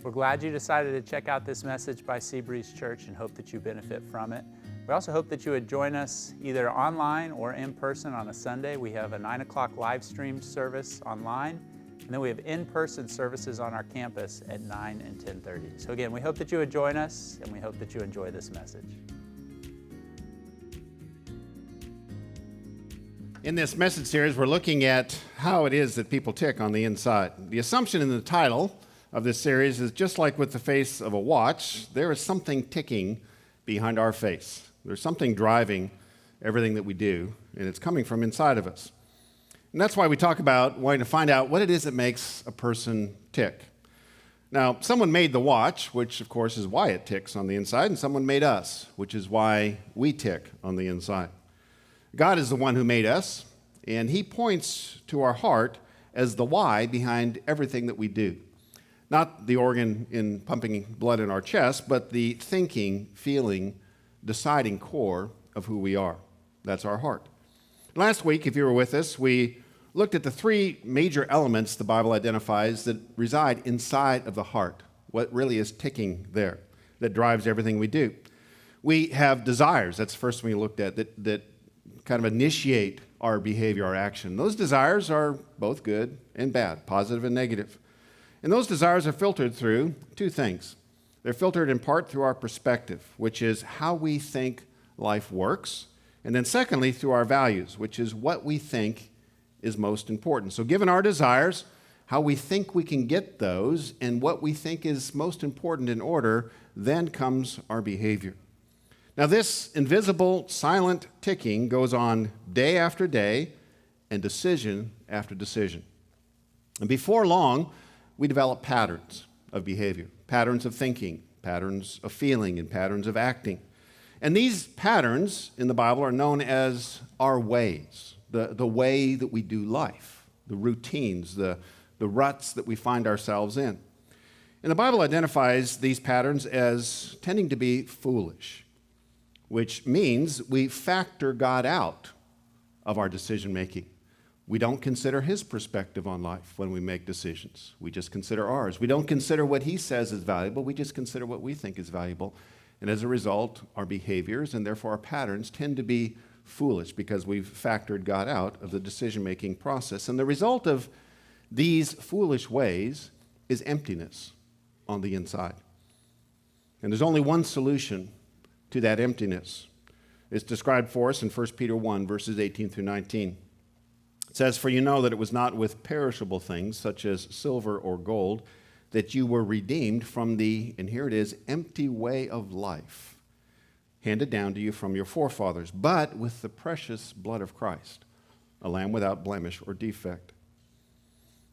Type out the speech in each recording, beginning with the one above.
We're glad you decided to check out this message by Seabreeze Church and hope that you benefit from it. We also hope that you would join us either online or in person on a Sunday. We have a 9 o'clock live streamed service online, and then we have in-person services on our campus at 9 and 10:30. So again, we hope that you would join us, and we hope that you enjoy this message. In this message series, we're looking at how it is that people tick on the inside. The assumption in the title of this series is just like with the face of a watch, there is something ticking behind our face. There's something driving everything that we do, and it's coming from inside of us. And that's why we talk about wanting to find out what it is that makes a person tick. Now, someone made the watch, which of course is why it ticks on the inside, and someone made us, which is why we tick on the inside. God is the one who made us, and he points to our heart as the why behind everything that we do. Not the organ in pumping blood in our chest, but the thinking, feeling, deciding core of who we are. That's our heart. Last week, if you were with us, we looked at the three major elements the Bible identifies that reside inside of the heart, what really is ticking there, that drives everything we do. We have desires. That's the first one we looked at, that kind of initiate our behavior, our action. Those desires are both good and bad, positive and negative. And those desires are filtered through two things. They're filtered in part through our perspective, which is how we think life works. And then secondly, through our values, which is what we think is most important. So given our desires, how we think we can get those, and what we think is most important in order, then comes our behavior. Now, this invisible, silent ticking goes on day after day and decision after decision. And before long, we develop patterns of behavior, patterns of thinking, patterns of feeling, and patterns of acting. And these patterns in the Bible are known as our ways, the way that we do life, the routines, the ruts that we find ourselves in. And the Bible identifies these patterns as tending to be foolish, which means we factor God out of our decision-making. We don't consider his perspective on life when we make decisions. We just consider ours. We don't consider what he says is valuable. We just consider what we think is valuable. And as a result, our behaviors and therefore our patterns tend to be foolish because we've factored God out of the decision-making process. And the result of these foolish ways is emptiness on the inside. And there's only one solution to that emptiness. It's described for us in 1 Peter 1, verses 18 through 19. It says, "For you know that it was not with perishable things, such as silver or gold, that you were redeemed from the," and here it is, "empty way of life, handed down to you from your forefathers, but with the precious blood of Christ, a lamb without blemish or defect."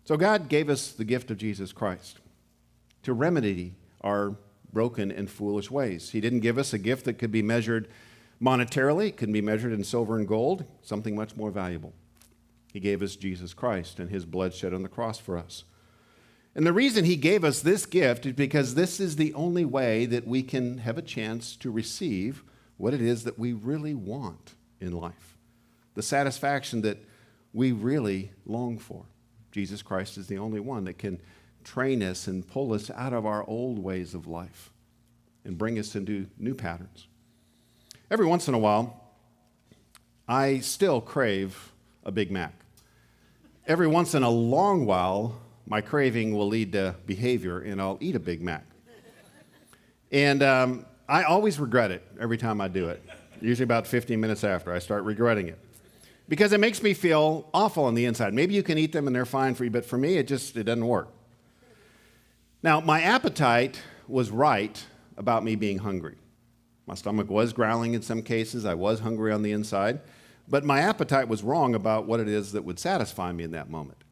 So God gave us the gift of Jesus Christ to remedy our broken and foolish ways. He didn't give us a gift that could be measured monetarily. It can be measured in silver and gold, something much more valuable. He gave us Jesus Christ and his blood shed on the cross for us. And the reason he gave us this gift is because this is the only way that we can have a chance to receive what it is that we really want in life, the satisfaction that we really long for. Jesus Christ is the only one that can train us and pull us out of our old ways of life and bring us into new patterns. Every once in a while, I still crave a Big Mac. Every once in a long while, my craving will lead to behavior, and I'll eat a Big Mac. And I always regret it every time I do it. Usually about 15 minutes after, I start regretting it. Because it makes me feel awful on the inside. Maybe you can eat them and they're fine for you, but for me, it doesn't work. Now, my appetite was right about me being hungry. My stomach was growling in some cases. I was hungry on the inside. But my appetite was wrong about what it is that would satisfy me in that moment.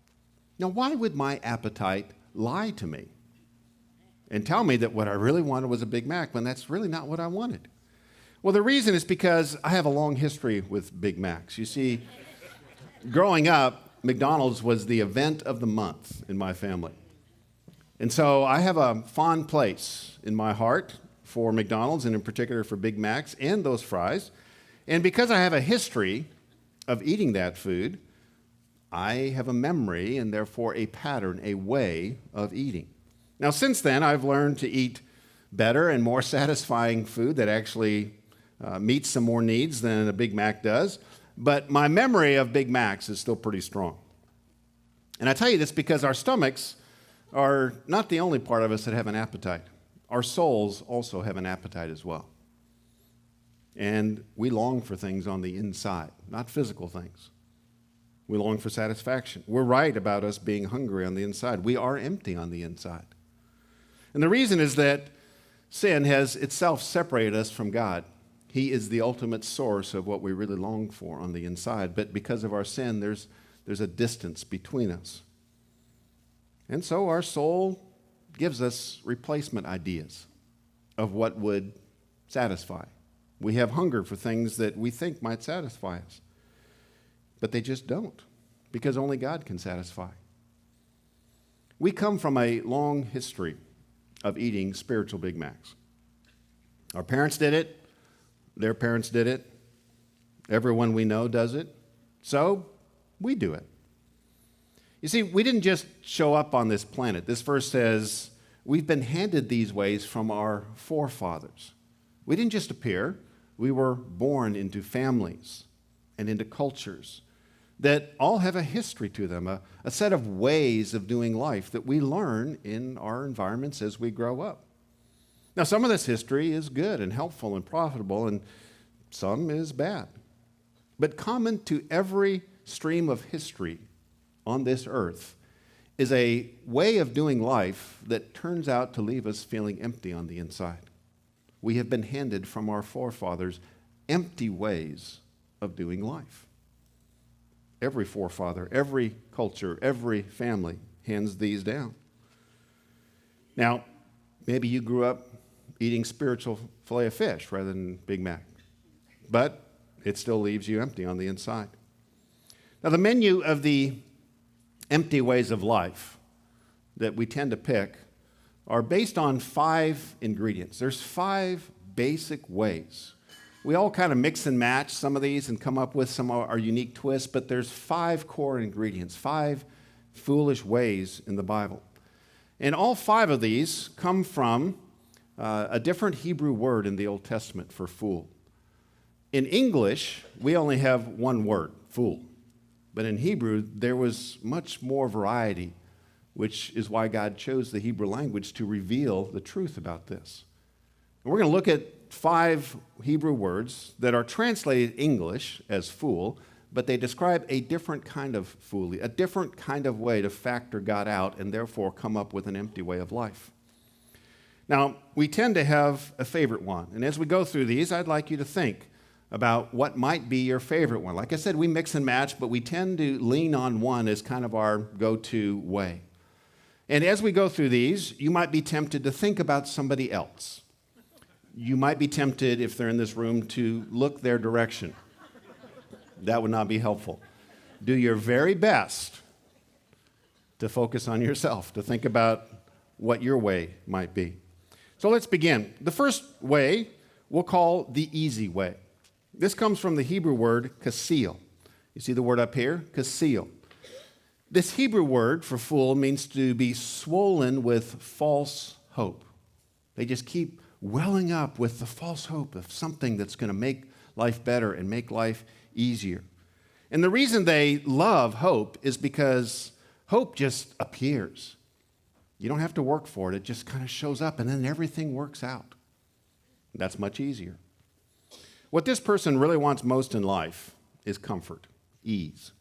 Now, why would my appetite lie to me and tell me that what I really wanted was a Big Mac when that's really not what I wanted? Well, the reason is because I have a long history with Big Macs. You see, growing up, McDonald's was the event of the month in my family. And so I have a fond place in my heart for McDonald's, and in particular for Big Macs and those fries. And because I have a history of eating that food, I have a memory and therefore a pattern, a way of eating. Now, since then, I've learned to eat better and more satisfying food that actually meets some more needs than a Big Mac does. But my memory of Big Macs is still pretty strong. And I tell you this because our stomachs are not the only part of us that have an appetite. Our souls also have an appetite as well. And we long for things on the inside, not physical things. We long for satisfaction. We're right about us being hungry on the inside. We are empty on the inside. And the reason is that sin has itself separated us from God. He is the ultimate source of what we really long for on the inside. But because of our sin, there's a distance between us. And so our soul gives us replacement ideas of what would satisfy. We have hunger for things that we think might satisfy us. But they just don't, because only God can satisfy. We come from a long history of eating spiritual Big Macs. Our parents did it. Their parents did it. Everyone we know does it. So we do it. You see, we didn't just show up on this planet. This verse says we've been handed these ways from our forefathers. We didn't just appear. We were born into families and into cultures that all have a history to them, a set of ways of doing life that we learn in our environments as we grow up. Now, some of this history is good and helpful and profitable, and some is bad. But common to every stream of history on this earth is a way of doing life that turns out to leave us feeling empty on the inside. We have been handed from our forefathers empty ways of doing life. Every forefather, every culture, every family hands these down. Now, maybe you grew up eating spiritual filet of fish rather than Big Mac, but it still leaves you empty on the inside. Now, the menu of the empty ways of life that we tend to pick are based on 5 ingredients. There's 5 basic ways. We all kind of mix and match some of these and come up with some of our unique twists, but there's 5 core ingredients, 5 foolish ways in the Bible. And all 5 of these come from a different Hebrew word in the Old Testament for fool. In English, we only have one word, fool. But in Hebrew, there was much more variety, which is why God chose the Hebrew language to reveal the truth about this. And we're going to look at 5 Hebrew words that are translated English as fool, but they describe a different kind of foolery, a different kind of way to factor God out and therefore come up with an empty way of life. Now, we tend to have a favorite one, and as we go through these, I'd like you to think about what might be your favorite one. Like I said, we mix and match, but we tend to lean on one as kind of our go-to way. And as we go through these, you might be tempted to think about somebody else. You might be tempted, if they're in this room, to look their direction. That would not be helpful. Do your very best to focus on yourself, to think about what your way might be. So let's begin. The first way we'll call the easy way. This comes from the Hebrew word kasil. You see the word up here? Kasil. This Hebrew word for fool means to be swollen with false hope. They just keep welling up with the false hope of something that's going to make life better and make life easier. And the reason they love hope is because hope just appears. You don't have to work for it. It just kind of shows up, and then everything works out. That's much easier. What this person really wants most in life is comfort, ease.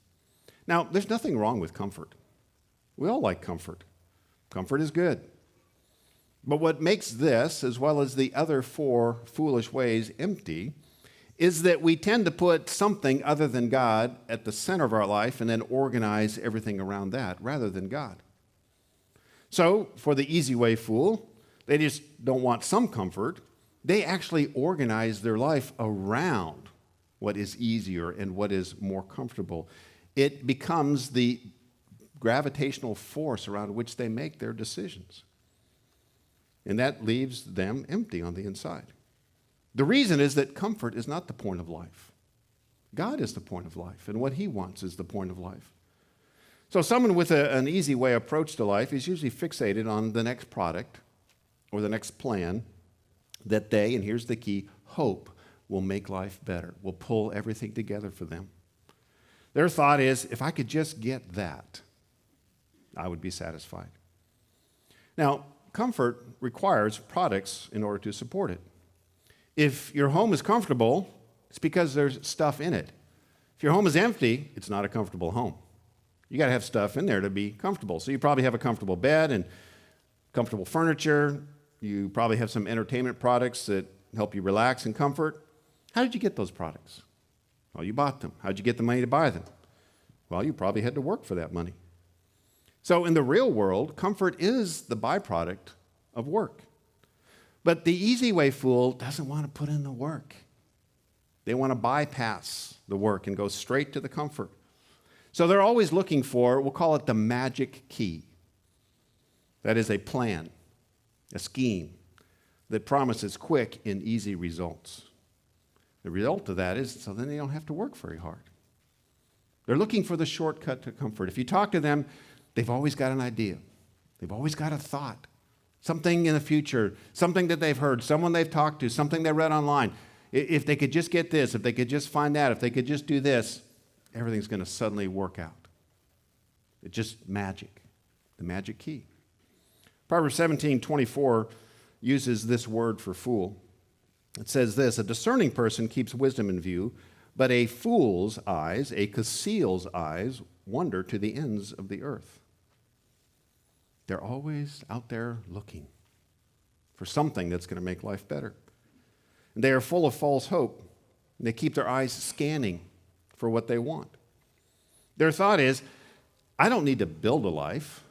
Now, there's nothing wrong with comfort. We all like comfort. Comfort is good. But what makes this, as well as the other 4 foolish ways, empty, is that we tend to put something other than God at the center of our life and then organize everything around that rather than God. So, for the easy way fool, they just don't want some comfort. They actually organize their life around what is easier and what is more comfortable. It becomes the gravitational force around which they make their decisions. And that leaves them empty on the inside. The reason is that comfort is not the point of life. God is the point of life, and what He wants is the point of life. So someone with an easy way approach to life is usually fixated on the next product or the next plan that they, and here's the key, hope will make life better, will pull everything together for them. Their thought is, if I could just get that, I would be satisfied. Now, comfort requires products in order to support it. If your home is comfortable, it's because there's stuff in it. If your home is empty, it's not a comfortable home. You got to have stuff in there to be comfortable. So you probably have a comfortable bed and comfortable furniture. You probably have some entertainment products that help you relax and comfort. How did you get those products? Well, you bought them. How did you get the money to buy them? Well, you probably had to work for that money. So in the real world, comfort is the byproduct of work. But the easy way fool doesn't want to put in the work. They want to bypass the work and go straight to the comfort. So they're always looking for, we'll call it the magic key. That is a plan, a scheme that promises quick and easy results. The result of that is, so then they don't have to work very hard. They're looking for the shortcut to comfort. If you talk to them, they've always got an idea. They've always got a thought, something in the future, something that they've heard, someone they've talked to, something they read online. If they could just get this, if they could just find that, if they could just do this, everything's going to suddenly work out. It's just magic, the magic key. Proverbs 17:24 uses this word for fool. It says this, a discerning person keeps wisdom in view, but a fool's eyes, a conceal's eyes, wander to the ends of the earth. They're always out there looking for something that's going to make life better. And they are full of false hope. And they keep their eyes scanning for what they want. Their thought is, I don't need to build a life.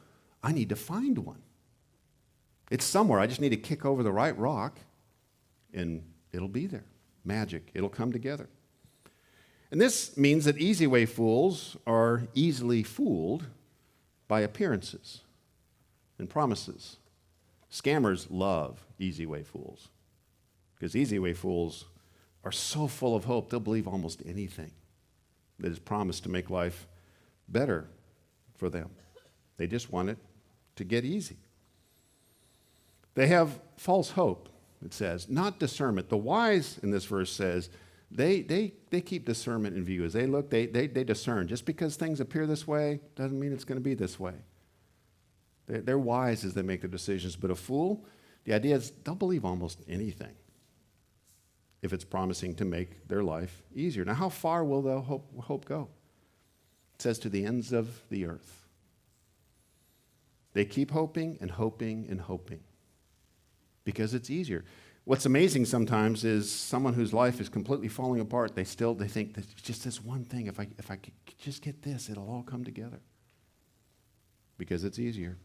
I need to find one. It's somewhere. I just need to kick over the right rock, and it'll be there. Magic. It'll come together. And this means that easy way fools are easily fooled by appearances and promises. Scammers love easy way fools because easy way fools are so full of hope, they'll believe almost anything that is promised to make life better for them. They just want it to get easy. They have false hope, it says, not discernment. The wise in this verse says they keep discernment in view. As they look, they discern. Just because things appear this way doesn't mean it's going to be this way. They're wise as they make their decisions. But a fool, the idea is they'll believe almost anything if it's promising to make their life easier. Now, how far will the hope go? It says to the ends of the earth. They keep hoping and hoping and hoping because it's easier. What's amazing sometimes is someone whose life is completely falling apart, they think that just this one thing, if I could just get this, it'll all come together because it's easier.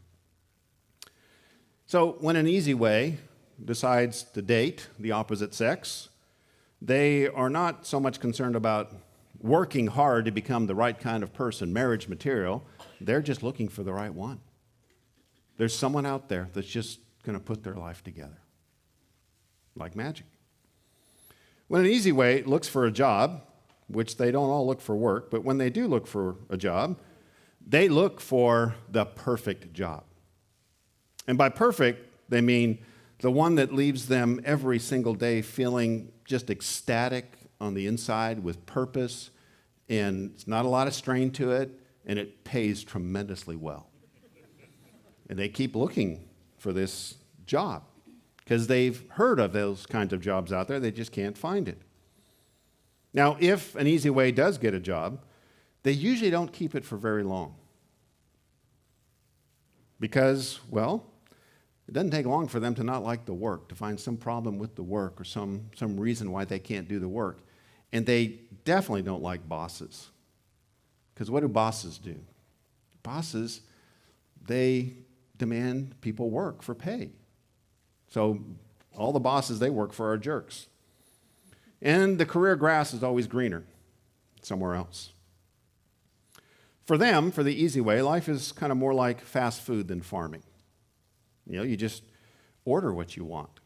So when an easy way decides to date the opposite sex, they are not so much concerned about working hard to become the right kind of person, marriage material. They're just looking for the right one. There's someone out there that's just going to put their life together like magic. When an easy way looks for a job, which they don't all look for work, but when they do look for a job, they look for the perfect job. And by perfect, they mean the one that leaves them every single day feeling just ecstatic on the inside with purpose, and it's not a lot of strain to it, and it pays tremendously well. And they keep looking for this job because they've heard of those kinds of jobs out there. They just can't find it. Now, if an easy way does get a job, they usually don't keep it for very long because, well, it doesn't take long for them to not like the work, to find some problem with the work or some reason why they can't do the work. And they definitely don't like bosses. Because what do bosses do? Bosses, they demand people work for pay. So all the bosses they work for are jerks. And the career grass is always greener somewhere else. For them, for the easy way, life is kind of more like fast food than farming. You know, you just order what you want,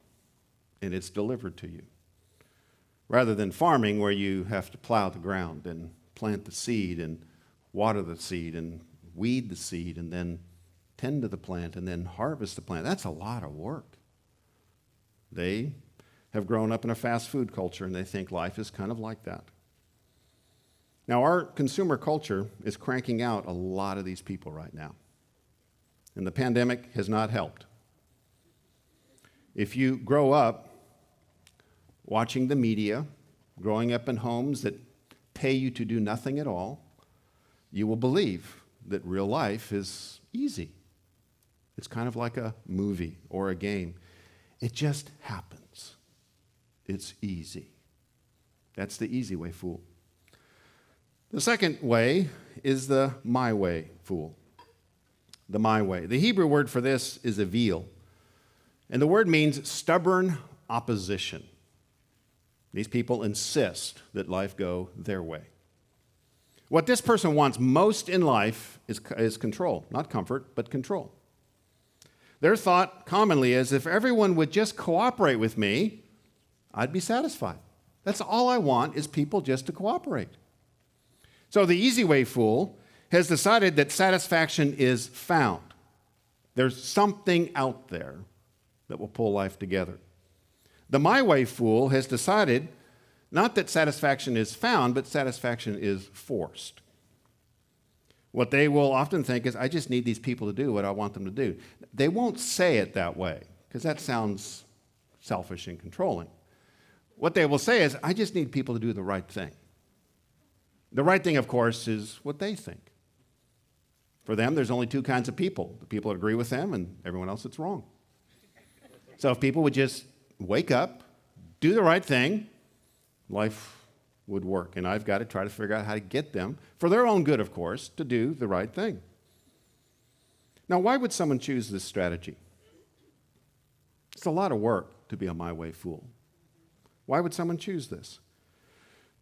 and it's delivered to you. Rather than farming where you have to plow the ground and plant the seed and water the seed and weed the seed and then tend to the plant and then harvest the plant. That's a lot of work. They have grown up in a fast food culture and they think life is kind of like that. Now, our consumer culture is cranking out a lot of these people right now. And the pandemic has not helped. If you grow up watching the media, growing up in homes that pay you to do nothing at all, you will believe that real life is easy. It's kind of like a movie or a game. It just happens. It's easy. That's the easy way fool. The second way is the my way fool. The my way. The Hebrew word for this is avil. And the word means stubborn opposition. These people insist that life go their way. What this person wants most in life is control. Not comfort, but control. Their thought commonly is, if everyone would just cooperate with me, I'd be satisfied. That's all I want, is people just to cooperate. So the easy way fool has decided that satisfaction is found. There's something out there that will pull life together. The my way fool has decided not that satisfaction is found, but satisfaction is forced. What they will often think is, I just need these people to do what I want them to do. They won't say it that way, because that sounds selfish and controlling. What they will say is, I just need people to do the right thing. The right thing, of course, is what they think. For them, there's only two kinds of people: the people that agree with them and everyone else that's wrong. So if people would just wake up, do the right thing, life would work. And I've got to try to figure out how to get them, for their own good, of course, to do the right thing. Now, why would someone choose this strategy? It's a lot of work to be a my way fool. Why would someone choose this?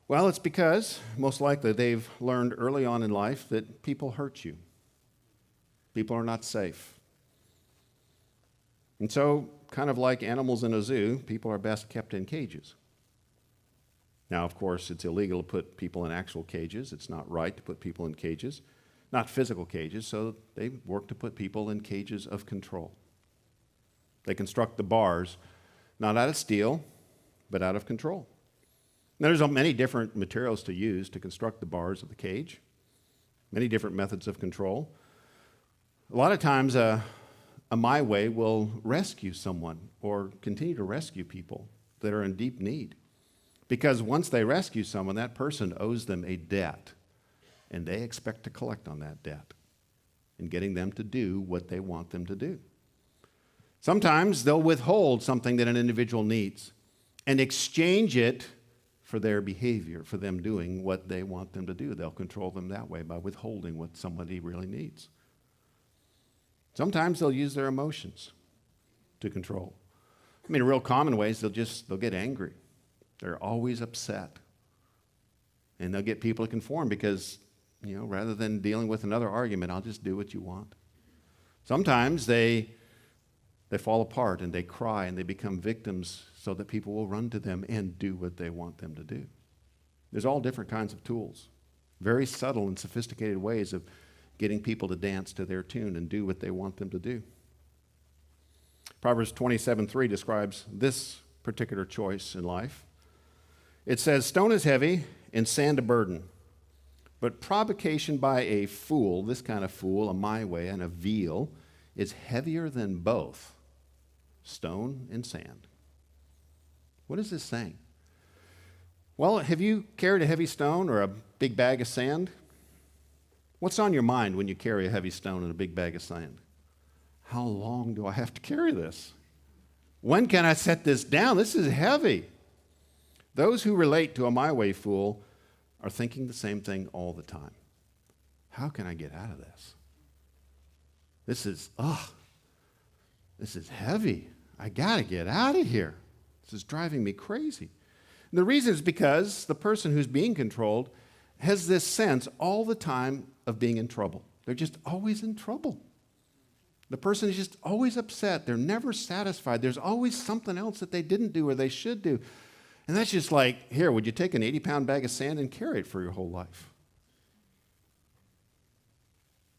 Well, it's because, most likely, they've learned early on in life that people hurt you. People are not safe. And so, kind of like animals in a zoo, people are best kept in cages. Now, of course, it's illegal to put people in actual cages. It's not right to put people in cages, not physical cages, so they work to put people in cages of control. They construct the bars, not out of steel, but out of control. Now, there's many different materials to use to construct the bars of the cage, many different methods of control. A lot of times, a my way will rescue someone or continue to rescue people that are in deep need. Because once they rescue someone, that person owes them a debt, and they expect to collect on that debt in getting them to do what they want them to do. Sometimes they'll withhold something that an individual needs and exchange it for their behavior, for them doing what they want them to do. They'll control them that way by withholding what somebody really needs. Sometimes they'll use their emotions to control. I mean, in real common ways, they'll get angry. They're always upset. And they'll get people to conform because, rather than dealing with another argument, I'll just do what you want. Sometimes they fall apart and they cry and they become victims so that people will run to them and do what they want them to do. There's all different kinds of tools, very subtle and sophisticated ways of getting people to dance to their tune and do what they want them to do. Proverbs 27:3 describes this particular choice in life. It says, stone is heavy and sand a burden, but provocation by a fool, this kind of fool, a my way and a veal, is heavier than both stone and sand. What is this saying? Well, have you carried a heavy stone or a big bag of sand? What's on your mind when you carry a heavy stone and a big bag of sand? How long do I have to carry this? When can I set this down? This is heavy. Those who relate to a my way fool are thinking the same thing all the time. How can I get out of this? This is heavy. I got to get out of here. This is driving me crazy. And the reason is because the person who's being controlled has this sense all the time of being in trouble. They're just always in trouble. The person is just always upset. They're never satisfied. There's always something else that they didn't do or they should do. And that's just like, here, would you take an 80-pound bag of sand and carry it for your whole life?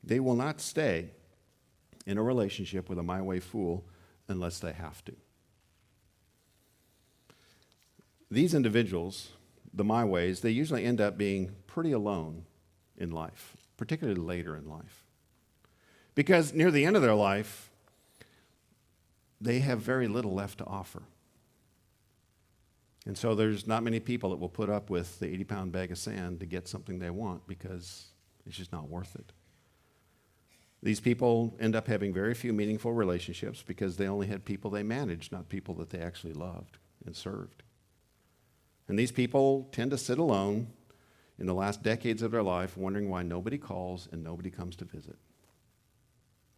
They will not stay in a relationship with a my way fool unless they have to. These individuals, the my ways, they usually end up being pretty alone in life, particularly later in life. Because near the end of their life, they have very little left to offer. And so there's not many people that will put up with the 80-pound bag of sand to get something they want because it's just not worth it. These people end up having very few meaningful relationships because they only had people they managed, not people that they actually loved and served. And these people tend to sit alone in the last decades of their life wondering why nobody calls and nobody comes to visit.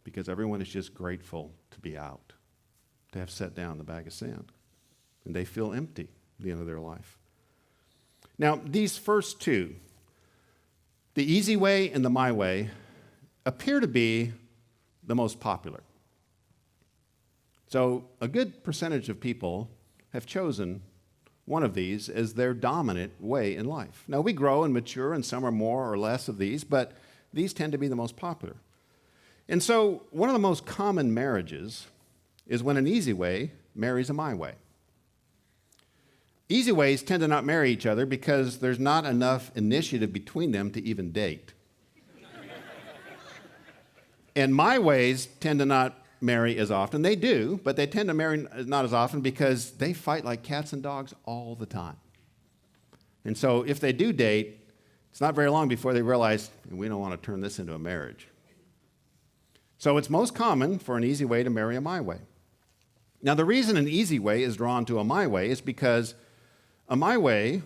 Because everyone is just grateful to be out, to have set down the bag of sand. And they feel empty at the end of their life. Now, these first two, the easy way and the my way, appear to be the most popular. So a good percentage of people have chosen one of these as their dominant way in life. Now, we grow and mature, and some are more or less of these, but these tend to be the most popular. And so one of the most common marriages is when an easy way marries a my way. Easy ways tend to not marry each other because there's not enough initiative between them to even date. And my ways tend to not marry as often. They do, but they tend to marry not as often because they fight like cats and dogs all the time. And so if they do date, it's not very long before they realize, we don't want to turn this into a marriage. So it's most common for an easy way to marry a my way. Now, the reason an easy way is drawn to a my way is because a my way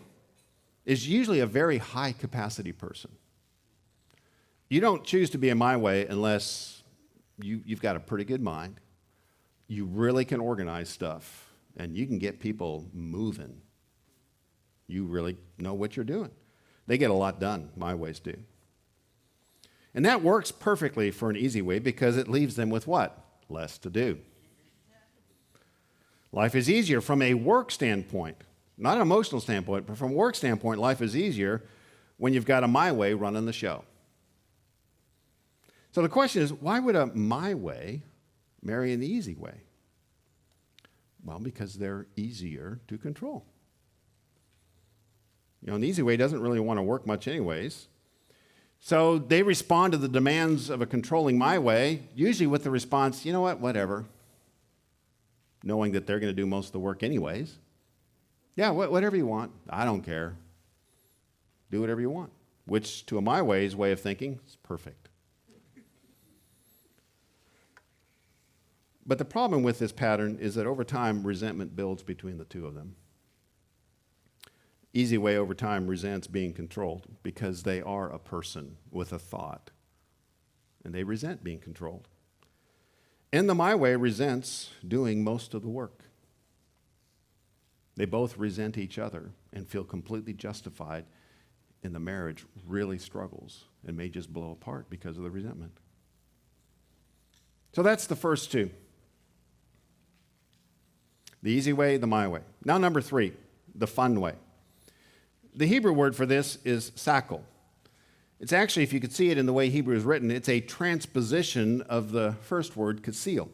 is usually a very high capacity person. You don't choose to be a my way unless you've got a pretty good mind. You really can organize stuff, and you can get people moving. You really know what you're doing. They get a lot done, my ways do. And that works perfectly for an easy way because it leaves them with what? Less to do. Life is easier from a work standpoint, not an emotional standpoint, but from a work standpoint, life is easier when you've got a my way running the show. So the question is, why would a my way marry an easy way? Well, because they're easier to control. You know, an easy way doesn't really want to work much anyways. So they respond to the demands of a controlling my way, usually with the response, you know what, whatever, knowing that they're going to do most of the work anyways. Yeah, whatever you want. I don't care. Do whatever you want, which to a my way's way of thinking is perfect. But the problem with this pattern is that over time, resentment builds between the two of them. Easy way over time resents being controlled because they are a person with a thought, and they resent being controlled. And the my way resents doing most of the work. They both resent each other and feel completely justified, and the marriage really struggles and may just blow apart because of the resentment. So that's the first two. The easy way, the my way. Now number 3, the fun way. The Hebrew word for this is sakal. It's actually, if you could see it in the way Hebrew is written, it's a transposition of the first word, kasil.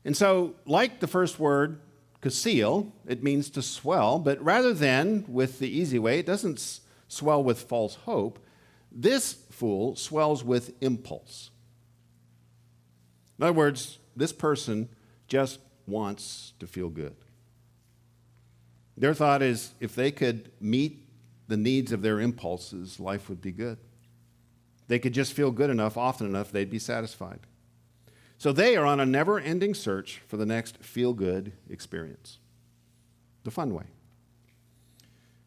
And so, like the first word, kasil, it means to swell, but rather than with the easy way, it doesn't swell with false hope. This fool swells with impulse. In other words, this person just wants to feel good. Their thought is if they could meet the needs of their impulses, life would be good. They could just feel good enough, often enough, they'd be satisfied. So they are on a never-ending search for the next feel-good experience. The fun way.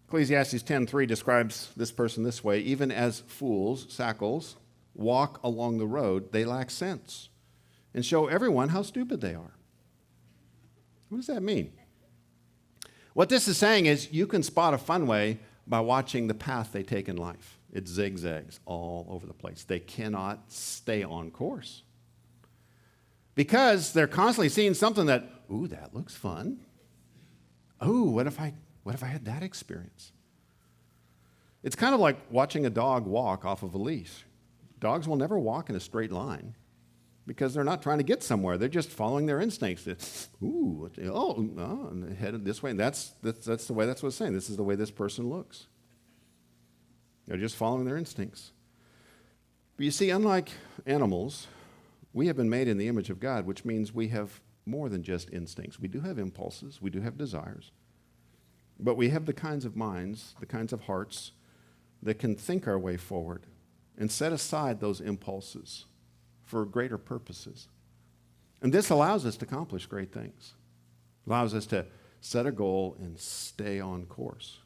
Ecclesiastes 10:3 describes this person this way: even as fools, sakals, walk along the road, they lack sense and show everyone how stupid they are. What does that mean? What this is saying is you can spot a fun way by watching the path they take in life. It zigzags all over the place. They cannot stay on course because they're constantly seeing something that, ooh, that looks fun. Ooh, what if I had that experience? It's kind of like watching a dog walk off of a leash. Dogs will never walk in a straight line because they're not trying to get somewhere. They're just following their instincts. And they headed this way. And that's the way, that's what it's saying. This is the way this person looks. They're just following their instincts. But you see, unlike animals, we have been made in the image of God, which means we have more than just instincts. We do have impulses. We do have desires. But we have the kinds of minds, the kinds of hearts that can think our way forward and set aside those impulses for greater purposes. And this allows us to accomplish great things. Allows us to set a goal and stay on course.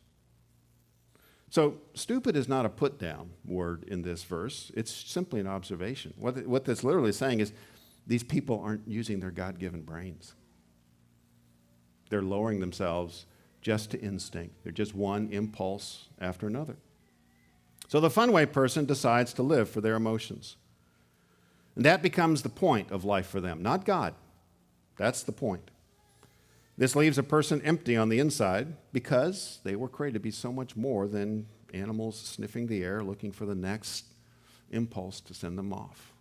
So, stupid is not a put-down word in this verse. It's simply an observation. What that's literally saying is these people aren't using their God-given brains. They're lowering themselves just to instinct. They're just one impulse after another. So the fun-way person decides to live for their emotions. And that becomes the point of life for them, not God. That's the point. This leaves a person empty on the inside because they were created to be so much more than animals sniffing the air, looking for the next impulse to send them off.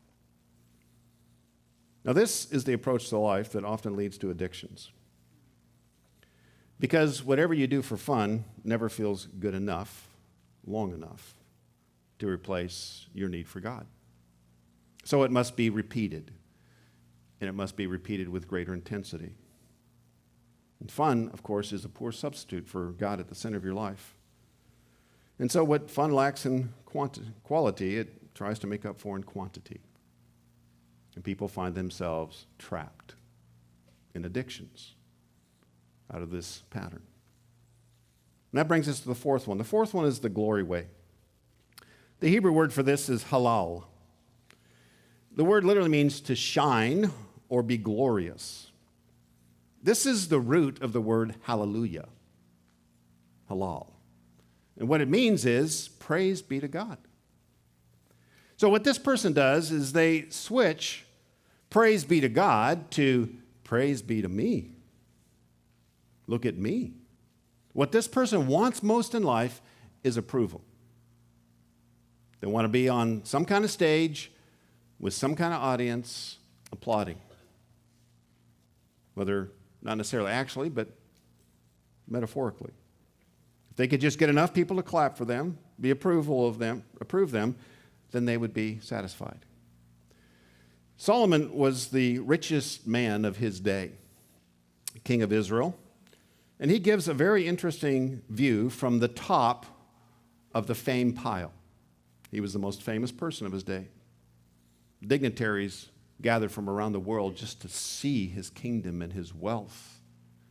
Now, this is the approach to life that often leads to addictions. Because whatever you do for fun never feels good enough, long enough, to replace your need for God. So it must be repeated, and it must be repeated with greater intensity. And fun, of course, is a poor substitute for God at the center of your life. And so what fun lacks in quality, it tries to make up for in quantity. And people find themselves trapped in addictions out of this pattern. And that brings us to the fourth one. The fourth one is the glory way. The Hebrew word for this is halal. The word literally means to shine or be glorious. This is the root of the word hallelujah, halal. And what it means is praise be to God. So what this person does is they switch praise be to God to praise be to me. Look at me. What this person wants most in life is approval. They want to be on some kind of stage with some kind of audience applauding. Whether not necessarily actually, but metaphorically. If they could just get enough people to clap for them, approve them, then they would be satisfied. Solomon was the richest man of his day, king of Israel, and he gives a very interesting view from the top of the fame pile. He was the most famous person of his day. Dignitaries gathered from around the world just to see his kingdom and his wealth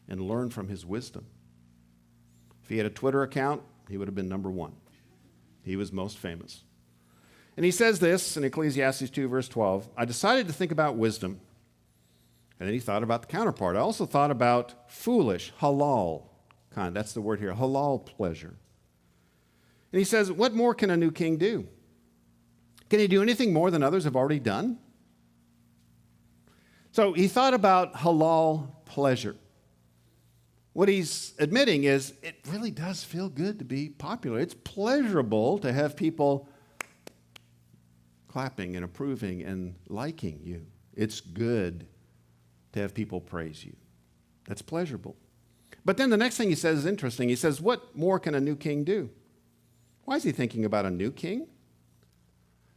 and learn from his wisdom. If he had a Twitter account, he would have been number one. He was most famous. And he says this in Ecclesiastes 2, verse 12, I decided to think about wisdom. And then he thought about the counterpart. I also thought about foolish, halal kind. That's the word here, halal pleasure. And he says, what more can a new king do? Can he do anything more than others have already done? So he thought about halal pleasure. What he's admitting is it really does feel good to be popular. It's pleasurable to have people clapping and approving and liking you. It's good to have people praise you. That's pleasurable. But then the next thing he says is interesting. He says, what more can a new king do? Why is he thinking about a new king?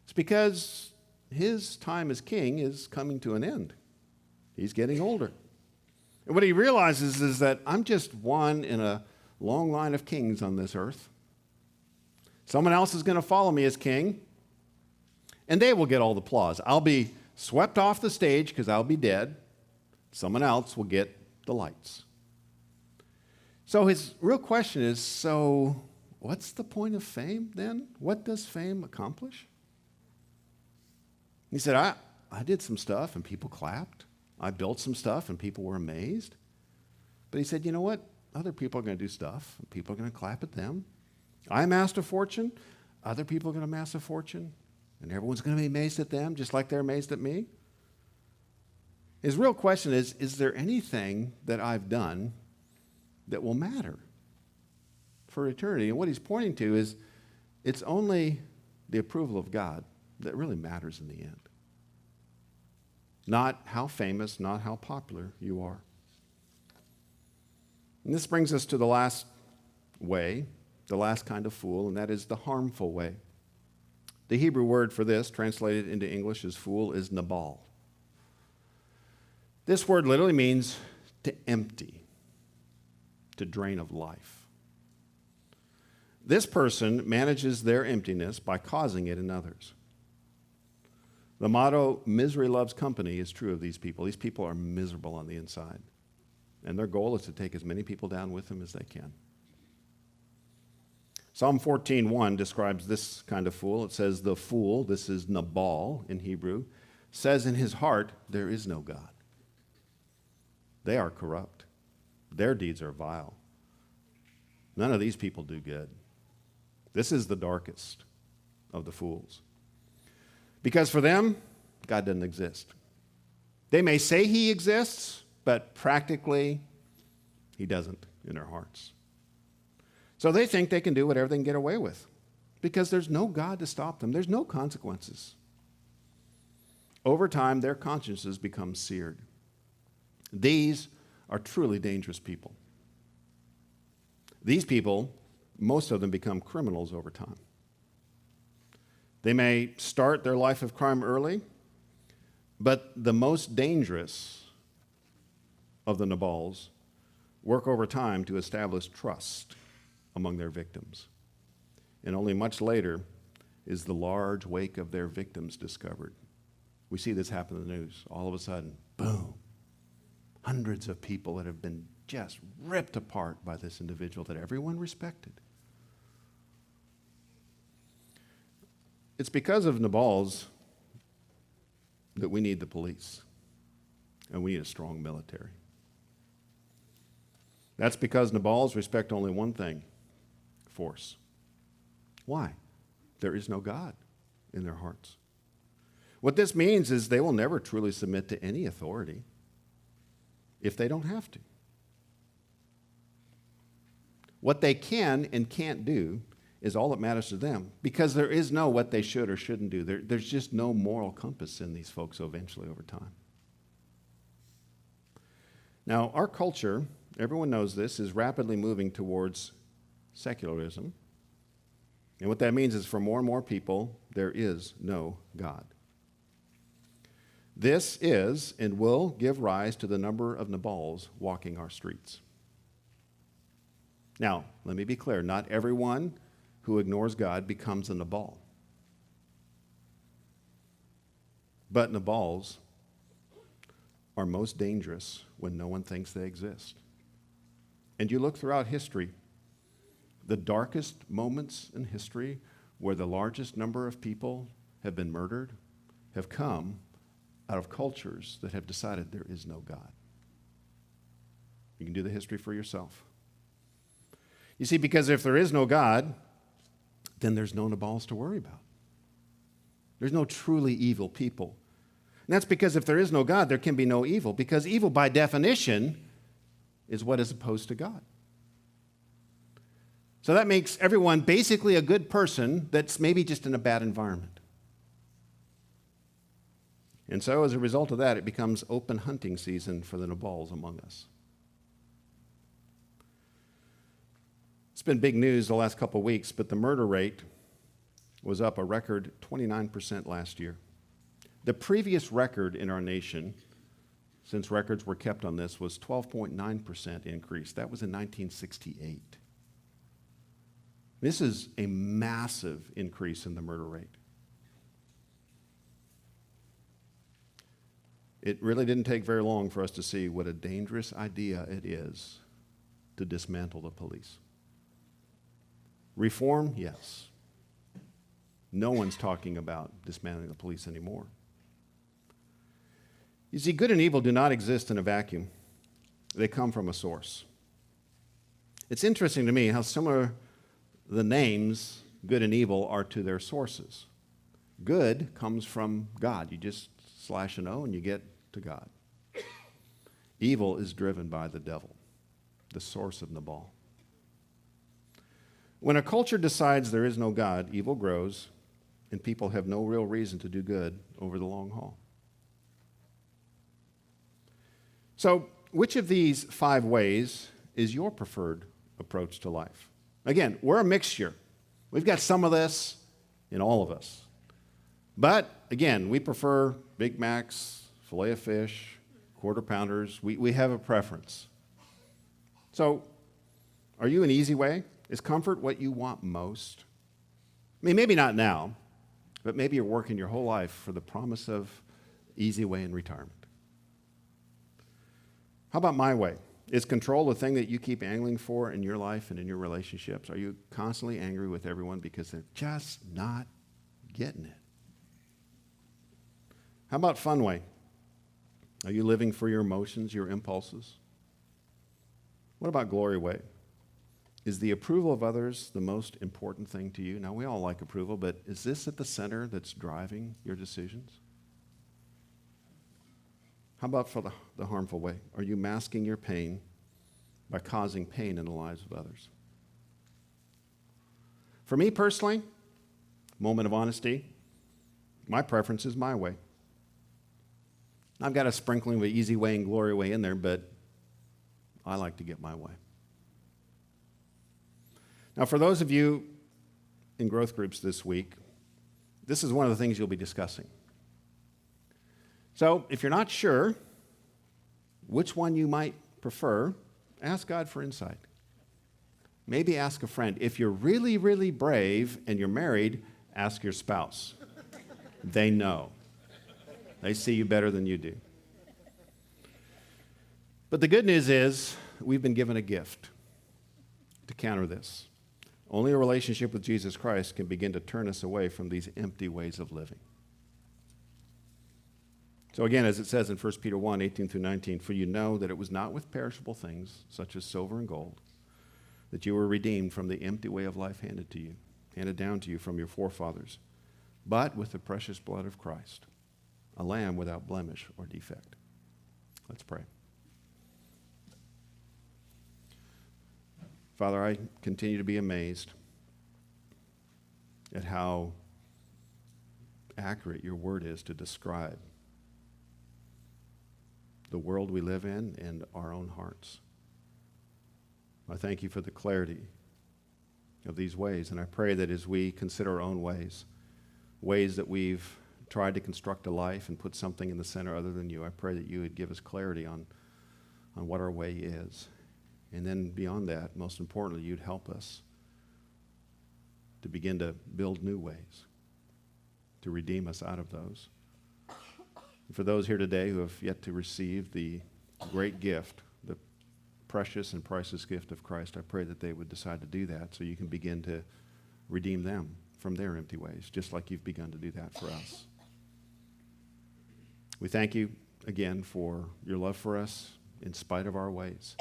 It's because his time as king is coming to an end. He's getting older. And what he realizes is that I'm just one in a long line of kings on this earth. Someone else is going to follow me as king, and they will get all the applause. I'll be swept off the stage because I'll be dead. Someone else will get the lights. So his real question is, so what's the point of fame then? What does fame accomplish? He said, I did some stuff and people clapped. I built some stuff and people were amazed. But he said, you know what? Other people are going to do stuff and people are going to clap at them. I amassed a fortune. Other people are going to amass a fortune. And everyone's going to be amazed at them just like they're amazed at me. His real question is there anything that I've done that will matter for eternity? And what he's pointing to is it's only the approval of God that really matters in the end. Not how famous, not how popular you are. And this brings us to the last way, the last kind of fool, and that is the harmful way. The Hebrew word for this, translated into English as fool, is nabal. This word literally means to empty, to drain of life. This person manages their emptiness by causing it in others. The motto, misery loves company, is true of these people. These people are miserable on the inside. And their goal is to take as many people down with them as they can. Psalm 14:1 describes this kind of fool. It says, the fool, this is Nabal in Hebrew, says in his heart, there is no God. They are corrupt. Their deeds are vile. None of these people do good. This is the darkest of the fools. Because for them, God doesn't exist. They may say he exists, but practically, he doesn't in their hearts. So they think they can do whatever they can get away with because there's no God to stop them. There's no consequences. Over time, their consciences become seared. These are truly dangerous people. These people, most of them become criminals over time. They may start their life of crime early, but the most dangerous of the Nabals work over time to establish trust among their victims. And only much later is the large wake of their victims discovered. We see this happen in the news. All of a sudden, boom, hundreds of people that have been just ripped apart by this individual that everyone respected. It's because of Nabals that we need the police, and we need a strong military. That's because Nabals respect only one thing, force. Why? There is no God in their hearts. What this means is they will never truly submit to any authority if they don't have to. What they can and can't do is all that matters to them because there is no what they should or shouldn't do. There's just no moral compass in these folks eventually over time. Now, our culture, everyone knows this, is rapidly moving towards secularism. And what that means is for more and more people, there is no God. This is and will give rise to the number of Nabals walking our streets. Now, let me be clear, not everyone who ignores God becomes a Nabal. But Nabals are most dangerous when no one thinks they exist. And you look throughout history, the darkest moments in history where the largest number of people have been murdered have come out of cultures that have decided there is no God. You can do the history for yourself. You see, because if there is no God, then there's no Nabals to worry about. There's no truly evil people. And that's because if there is no God, there can be no evil, because evil by definition is what is opposed to God. So that makes everyone basically a good person that's maybe just in a bad environment. And so as a result of that, it becomes open hunting season for the Nabals among us. It's been big news the last couple of weeks, but the murder rate was up a record 29% last year. The previous record in our nation, since records were kept on this, was 12.9% increase. That was in 1968. This is a massive increase in the murder rate. It really didn't take very long for us to see what a dangerous idea it is to dismantle the police. Reform, yes. No one's talking about dismantling the police anymore. You see, good and evil do not exist in a vacuum. They come from a source. It's interesting to me how similar the names good and evil are to their sources. Good comes from God. You just slash an O and you get to God. Evil is driven by the devil, the source of Nabal. When a culture decides there is no God, evil grows and people have no real reason to do good over the long haul. So, which of these 5 ways is your preferred approach to life? Again, we're a mixture. We've got some of this in all of us. But, again, we prefer Big Macs, filet of fish, quarter pounders. We have a preference. So, are you an easy way? Is comfort what you want most? I mean, maybe not now, but maybe you're working your whole life for the promise of easy way in retirement. How about my way? Is control the thing that you keep angling for in your life and in your relationships? Are you constantly angry with everyone because they're just not getting it? How about fun way? Are you living for your emotions, your impulses? What about glory way? Is the approval of others the most important thing to you? Now, we all like approval, but is this at the center that's driving your decisions? How about for the harmful way? Are you masking your pain by causing pain in the lives of others? For me personally, moment of honesty, my preference is my way. I've got a sprinkling of easy way and glory way in there, but I like to get my way. Now, for those of you in growth groups this week, this is one of the things you'll be discussing. So, if you're not sure which one you might prefer, ask God for insight. Maybe ask a friend. If you're really, really brave and you're married, ask your spouse. They know. They see you better than you do. But the good news is we've been given a gift to counter this. Only a relationship with Jesus Christ can begin to turn us away from these empty ways of living. So again, as it says in 1 Peter 1, 18 through 19, for you know that it was not with perishable things, such as silver and gold, that you were redeemed from the empty way of life handed down to you from your forefathers, but with the precious blood of Christ, a lamb without blemish or defect. Let's pray. Father, I continue to be amazed at how accurate your word is to describe the world we live in and our own hearts. I thank you for the clarity of these ways, and I pray that as we consider our own ways that we've tried to construct a life and put something in the center other than you, I pray that you would give us clarity on what our way is. And then beyond that, most importantly, you'd help us to begin to build new ways, to redeem us out of those. And for those here today who have yet to receive the great gift, the precious and priceless gift of Christ, I pray that they would decide to do that so you can begin to redeem them from their empty ways, just like you've begun to do that for us. We thank you again for your love for us in spite of our ways.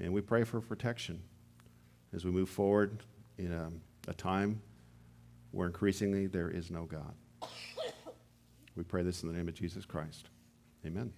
And we pray for protection as we move forward in a time where increasingly there is no God. We pray this in the name of Jesus Christ. Amen.